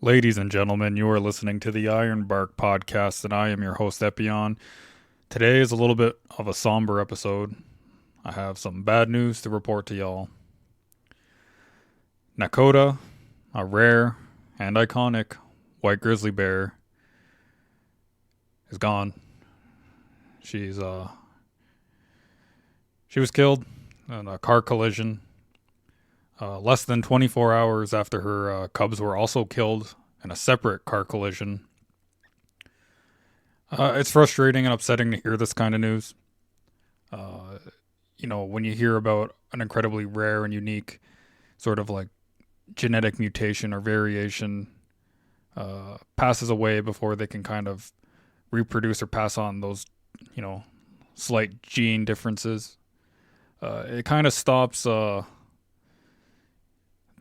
Ladies and gentlemen, you are listening to the Ironbark podcast, and I am your host, Epion. Today is a little bit of a somber episode. I have some bad news to report to y'all. Nakoda, a rare and iconic white grizzly bear, is gone. She's she was killed in a car collision less than 24 hours after her cubs were also killed in a separate car collision. It's frustrating and upsetting to hear this kind of news. Uh, when you hear about an incredibly rare and unique sort of like genetic mutation or variation passes away before they can kind of reproduce or pass on those, you know, slight gene differences. It kind of stops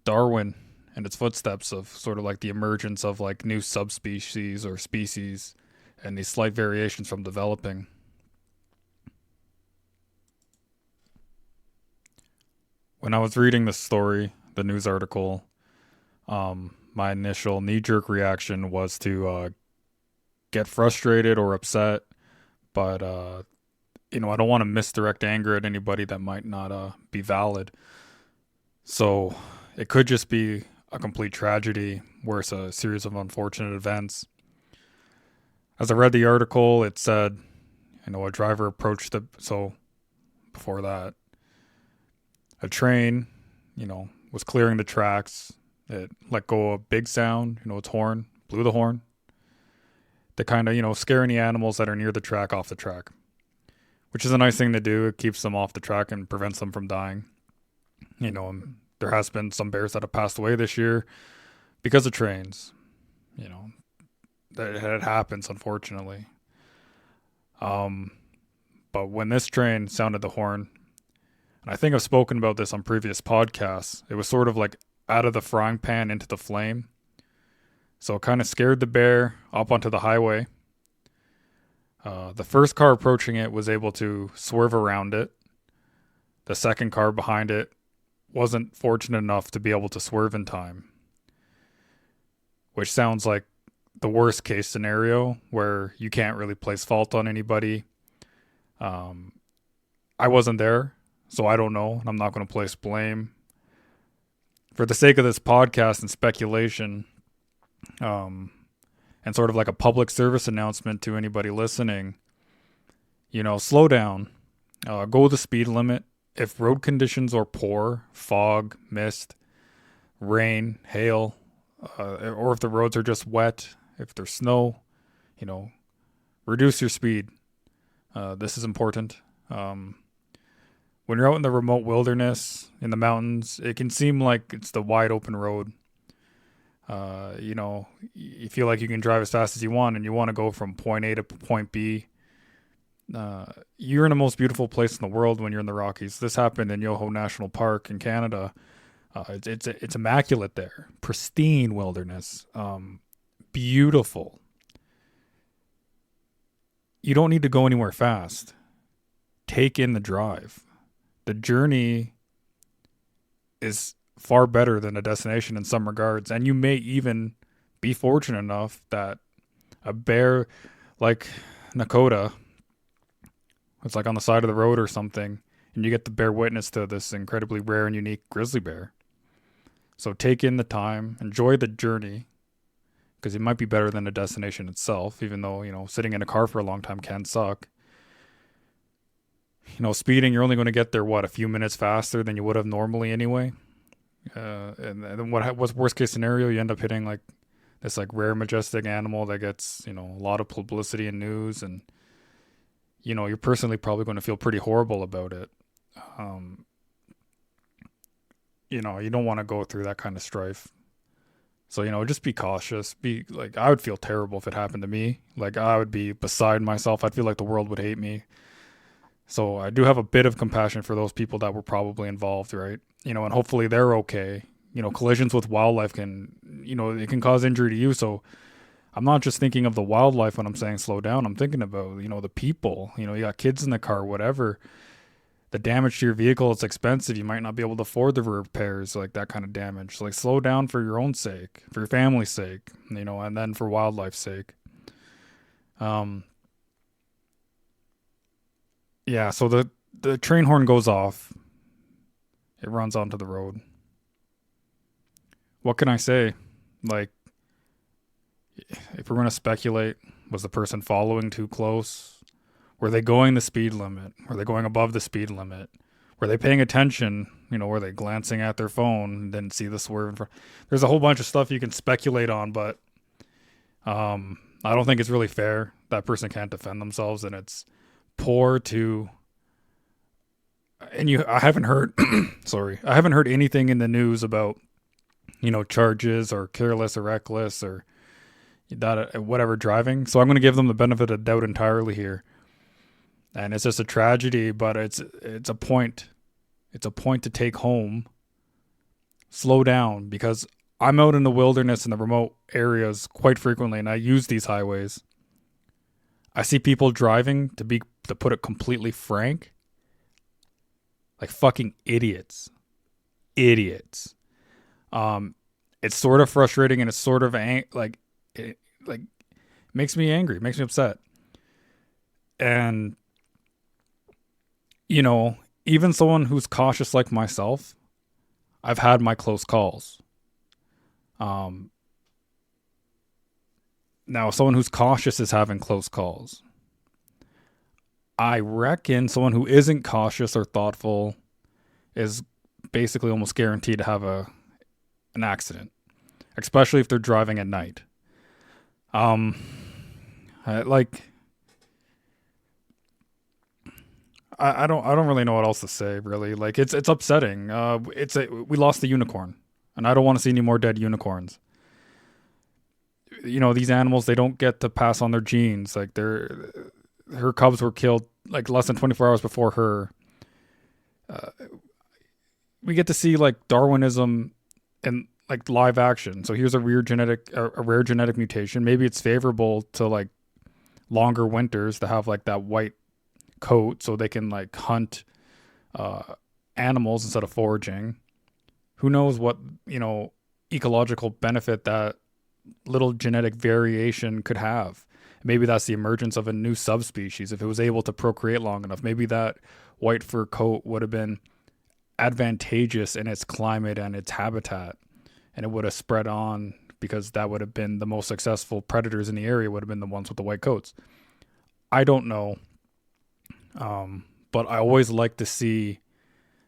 Darwin and its footsteps of sort of like the emergence of like new subspecies or species and these slight variations from developing. When I was reading this story, the news article, my initial knee jerk reaction was to get frustrated or upset, but I don't want to misdirect anger at anybody that might not be valid. So it could just be a complete tragedy where it's a series of unfortunate events. As I read the article, it said, a driver approached so before that, a train, was clearing the tracks. It let go a big sound, its horn, blew the horn to kind of, scare any animals that are near the track off the track, which is a nice thing to do. It keeps them off the track and prevents them from dying. There has been some bears that have passed away this year because of trains. That it happens, unfortunately. But when this train sounded the horn, and I think I've spoken about this on previous podcasts, it was sort of like out of the frying pan into the flame. So it kind of scared the bear up onto the highway. The first car approaching it was able to swerve around it. The second car behind it wasn't fortunate enough to be able to swerve in time, which sounds like the worst case scenario where you can't really place fault on anybody. I wasn't there, so I don't know, and I'm not going to place blame. For the sake of this podcast and speculation, and sort of like a public service announcement to anybody listening, slow down, go the speed limit. If road conditions are poor, fog, mist, rain, hail, or if the roads are just wet, if there's snow, reduce your speed. This is important. When you're out in the remote wilderness, in the mountains, it can seem like it's the wide open road. You feel like you can drive as fast as you want and you want to go from point A to point B. You're in the most beautiful place in the world when you're in the Rockies. This happened in Yoho National Park in Canada. It's immaculate there, pristine wilderness, beautiful. You don't need to go anywhere fast. Take in the drive. The journey is far better than a destination in some regards, and you may even be fortunate enough that a bear like Nakoda, it's like on the side of the road or something, and you get to bear witness to this incredibly rare and unique grizzly bear. So take in the time, enjoy the journey, because it might be better than the destination itself, even though, sitting in a car for a long time can suck. Speeding, you're only going to get there, a few minutes faster than you would have normally anyway. And then what's worst case scenario? You end up hitting like this like rare majestic animal that gets, a lot of publicity and news, and you're personally probably going to feel pretty horrible about it. You don't want to go through that kind of strife. So, just be cautious. Be like, I would feel terrible if it happened to me. Like, I would be beside myself. I'd feel like the world would hate me. So I do have a bit of compassion for those people that were probably involved, right? And hopefully they're okay. Collisions with wildlife can, it can cause injury to you. So I'm not just thinking of the wildlife when I'm saying slow down. I'm thinking about, the people. You got kids in the car, whatever. the damage to your vehicle is expensive. You might not be able to afford the repairs, like that kind of damage. So, like, slow down for your own sake, for your family's sake, and then for wildlife's sake. Um, yeah. So the train horn goes off. It runs onto the road. What can I say? Like, if we're gonna speculate, was the person following too close? Were they going the speed limit? Were they going above the speed limit? Were they paying attention? Were they glancing at their phone and didn't see the swerve in front? There's a whole bunch of stuff you can speculate on, but I don't think it's really fair. That person can't defend themselves, and it's poor to. And I haven't heard, sorry, I haven't heard anything in the news about, charges or careless or reckless or that whatever driving. So I'm going to give them the benefit of doubt entirely here. And it's just a tragedy, but it's a point. It's a point to take home. Slow down, because I'm out in the wilderness in the remote areas quite frequently, and I use these highways. I see people driving, to put it completely frank, like fucking idiots. Idiots. It's sort of frustrating, and it's sort of it makes me angry, makes me upset. And even someone who's cautious like myself, I've had my close calls. Now someone who's cautious is having close calls. I reckon someone who isn't cautious or thoughtful is basically almost guaranteed to have an accident, especially if they're driving at night. I don't really know what else to say, really. Like, it's upsetting. We lost the unicorn, and I don't want to see any more dead unicorns. These animals, they don't get to pass on their genes. Like, her cubs were killed like less than 24 hours before her. We get to see like Darwinism in like live action. So here's a rare genetic mutation. Maybe it's favorable to like longer winters to have like that white coat so they can like hunt animals instead of foraging. Who knows what ecological benefit that little genetic variation could have. Maybe that's the emergence of a new subspecies. If it was able to procreate long enough, maybe that white fur coat would have been advantageous in its climate and its habitat, and it would have spread on, because that would have been the most successful predators in the area would have been the ones with the white coats. I don't know. But I always like to see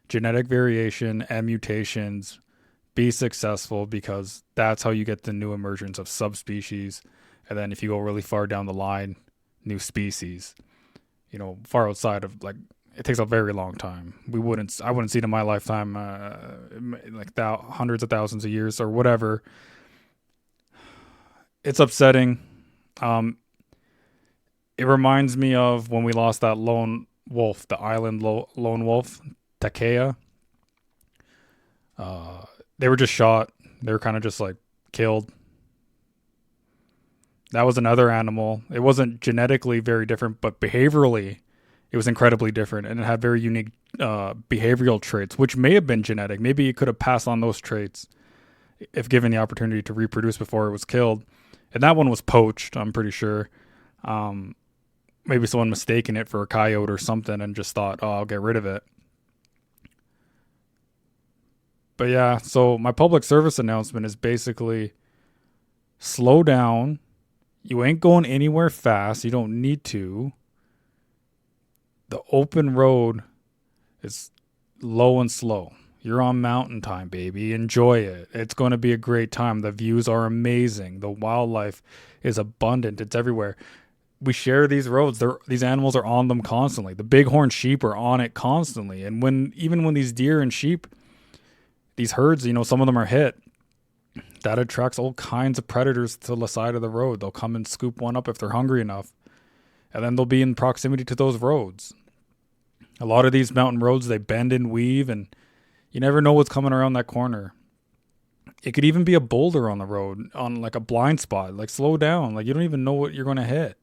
genetic variation and mutations be successful, because that's how you get the new emergence of subspecies. And then if you go really far down the line, new species, far outside of like, it takes a very long time. I wouldn't see it in my lifetime, like hundreds of thousands of years or whatever. It's upsetting. It reminds me of when we lost that lone wolf, the island lone wolf, Takea. They were just shot. They were kind of just like killed. That was another animal. It wasn't genetically very different, but behaviorally, it was incredibly different, and it had very unique behavioral traits, which may have been genetic. Maybe it could have passed on those traits if given the opportunity to reproduce before it was killed. And that one was poached, I'm pretty sure. Maybe someone mistaken it for a coyote or something and just thought, oh, I'll get rid of it. But yeah, so my public service announcement is basically slow down. You ain't going anywhere fast. You don't need to. The open road is low and slow. You're on mountain time, baby. Enjoy it. It's going to be a great time. The views are amazing. The wildlife is abundant. It's everywhere. We share these roads. These animals are on them constantly. The bighorn sheep are on it constantly. And even when these deer and sheep, these herds, some of them are hit, that attracts all kinds of predators to the side of the road. They'll come and scoop one up if they're hungry enough. And then they'll be in proximity to those roads. A lot of these mountain roads, they bend and weave, and you never know what's coming around that corner. It could even be a boulder on the road, on like a blind spot. Like, slow down. Like, you don't even know what you're going to hit.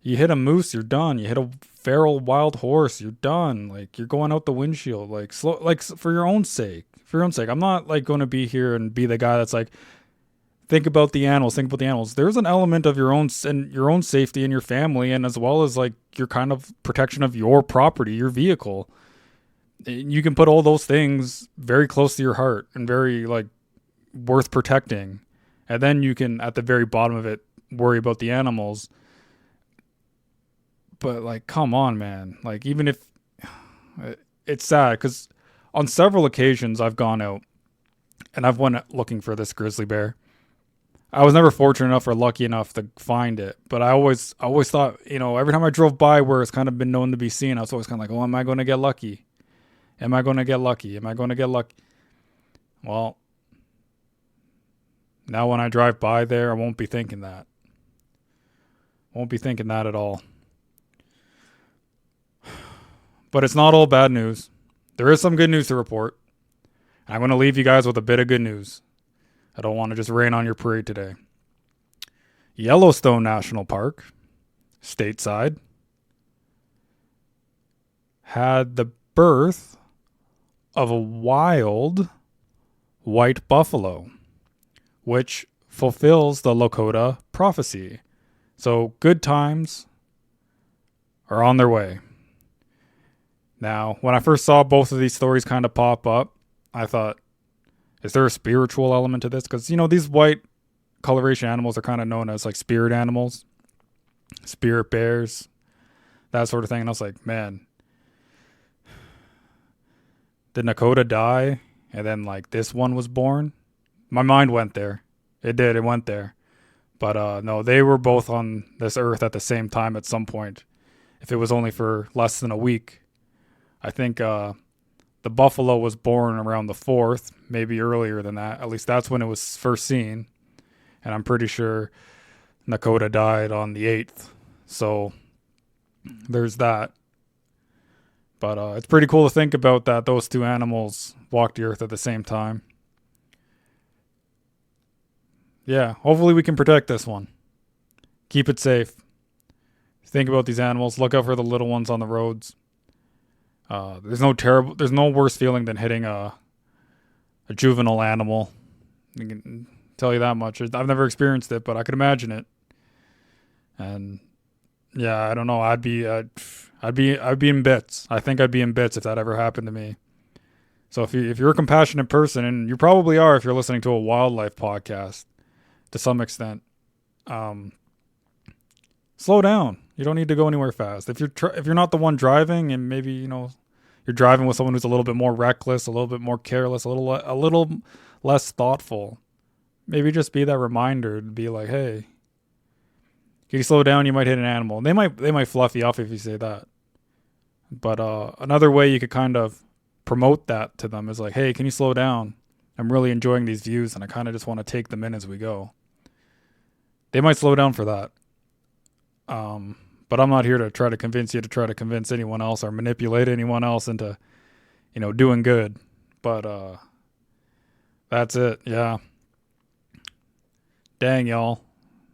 You hit a moose, you're done. You hit a feral wild horse, you're done. Like, you're going out the windshield. Like, slow, like, for your own sake. For your own sake. I'm not like going to be here and be the guy that's like, think about the animals. Think about the animals. There's an element of your own and your own safety and your family, and as well as like your kind of protection of your property, your vehicle. You can put all those things very close to your heart and very like worth protecting, and then you can at the very bottom of it worry about the animals. But like, come on, man. Like, even if it's sad, because on several occasions I've gone out and I've went looking for this grizzly bear. I was never fortunate enough or lucky enough to find it, but I always thought, every time I drove by where it's kind of been known to be seen, I was always kind of like, oh, am I going to get lucky? Am I going to get lucky? Am I going to get lucky? Well, now when I drive by there, I won't be thinking that. Won't be thinking that at all. But it's not all bad news. There is some good news to report. I'm going to leave you guys with a bit of good news. I don't want to just rain on your parade today. Yellowstone National Park, stateside, had the birth of a wild white buffalo, which fulfills the Nakoda prophecy. So good times are on their way. Now, when I first saw both of these stories kind of pop up, I thought, is there a spiritual element to this? Because, these white coloration animals are kind of known as like spirit animals, spirit bears, that sort of thing. And I was like, man, did Nakoda die? And then like this one was born? My mind went there. It did. It went there. But no, they were both on this earth at the same time at some point. If it was only for less than a week. I think the buffalo was born around the 4th, maybe earlier than that. At least that's when it was first seen. And I'm pretty sure Nakoda died on the 8th. So there's that. But it's pretty cool to think about that those two animals walked the earth at the same time. Yeah, hopefully we can protect this one. Keep it safe. Think about these animals. Look out for the little ones on the roads. There's no worse feeling than hitting a juvenile animal. I can tell you that much. I've never experienced it, but I could imagine it. And yeah, I don't know. I'd be in bits. I think I'd be in bits if that ever happened to me. So if you're a compassionate person, and you probably are if you're listening to a wildlife podcast to some extent, slow down. You don't need to go anywhere fast. If you're not the one driving, and maybe you're driving with someone who's a little bit more reckless, a little bit more careless, a little less thoughtful, maybe just be that reminder to be like, hey, can you slow down? You might hit an animal. They might fluff you off if you say that. But another way you could kind of promote that to them is like, hey, can you slow down? I'm really enjoying these views, and I kind of just want to take them in as we go. They might slow down for that. But I'm not here to try to convince you to try to convince anyone else or manipulate anyone else into, doing good. But that's it. Yeah. Dang, y'all.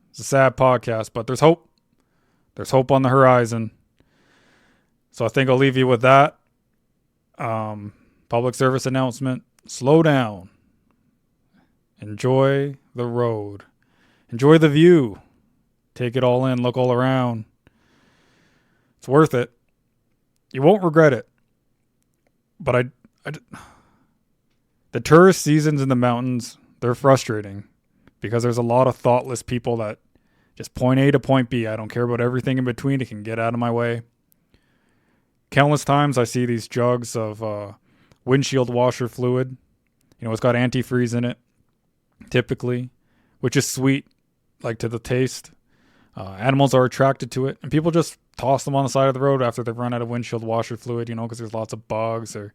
It's a sad podcast, but there's hope. There's hope on the horizon. So I think I'll leave you with that. Public service announcement. Slow down. Enjoy the road. Enjoy the view. Take it all in. Look all around. It's worth it. You won't regret it. But the tourist seasons in the mountains, they're frustrating because there's a lot of thoughtless people that just point A to point B. I don't care about everything in between. It can get out of my way. Countless times I see these jugs of windshield washer fluid. It's got antifreeze in it, typically, which is sweet, like to the taste. Animals are attracted to it, and people just toss them on the side of the road after they've run out of windshield washer fluid, because there's lots of bugs or,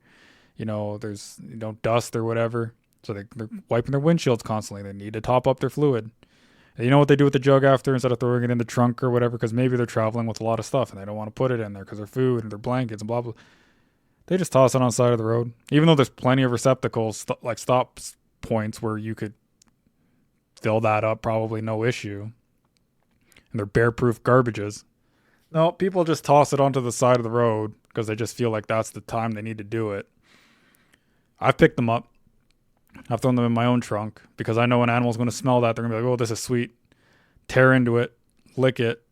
there's, dust or whatever. So they're wiping their windshields constantly. They need to top up their fluid. And you know what they do with the jug after instead of throwing it in the trunk or whatever? Because maybe they're traveling with a lot of stuff and they don't want to put it in there because their food and their blankets and blah, blah. They just toss it on the side of the road. Even though there's plenty of receptacles, like stop points where you could fill that up, probably no issue. And they're bear-proof garbages. No, people just toss it onto the side of the road because they just feel like that's the time they need to do it. I've picked them up. I've thrown them in my own trunk because I know an animal's going to smell that. They're going to be like, oh, this is sweet. Tear into it, lick it.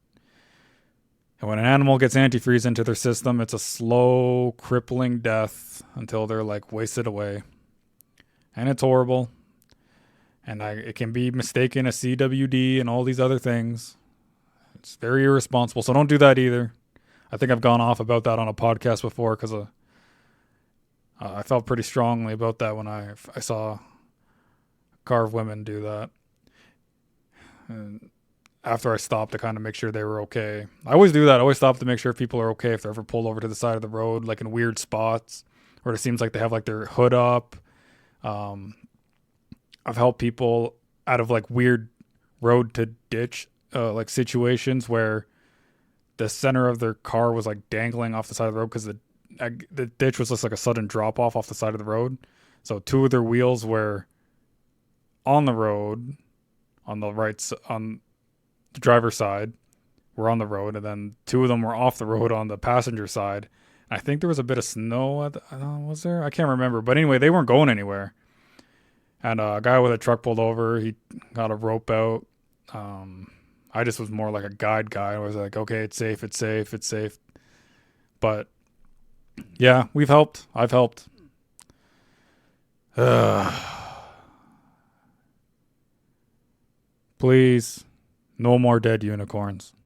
And when an animal gets antifreeze into their system, it's a slow, crippling death until they're like wasted away. And it's horrible. And it can be mistaken as CWD and all these other things. It's very irresponsible. So don't do that either. I think I've gone off about that on a podcast before because I felt pretty strongly about that when I saw a car of women do that. And after I stopped to kind of make sure they were okay. I always do that. I always stop to make sure people are okay if they're ever pulled over to the side of the road, like in weird spots, or it seems like they have like their hood up. Um, I've helped people out of like weird road to ditch like situations where the center of their car was like dangling off the side of the road because the ditch was just like a sudden drop off the side of the road. So two of their wheels were on the road on the on the driver's side were on the road, and then two of them were off the road on the passenger side. I think there was a bit of snow. Was there? I can't remember. But anyway, they weren't going anywhere. And a guy with a truck pulled over. He got a rope out. I just was more like a guide guy. I was like, okay, it's safe, it's safe, it's safe. But yeah, we've helped. I've helped. Please, no more dead unicorns.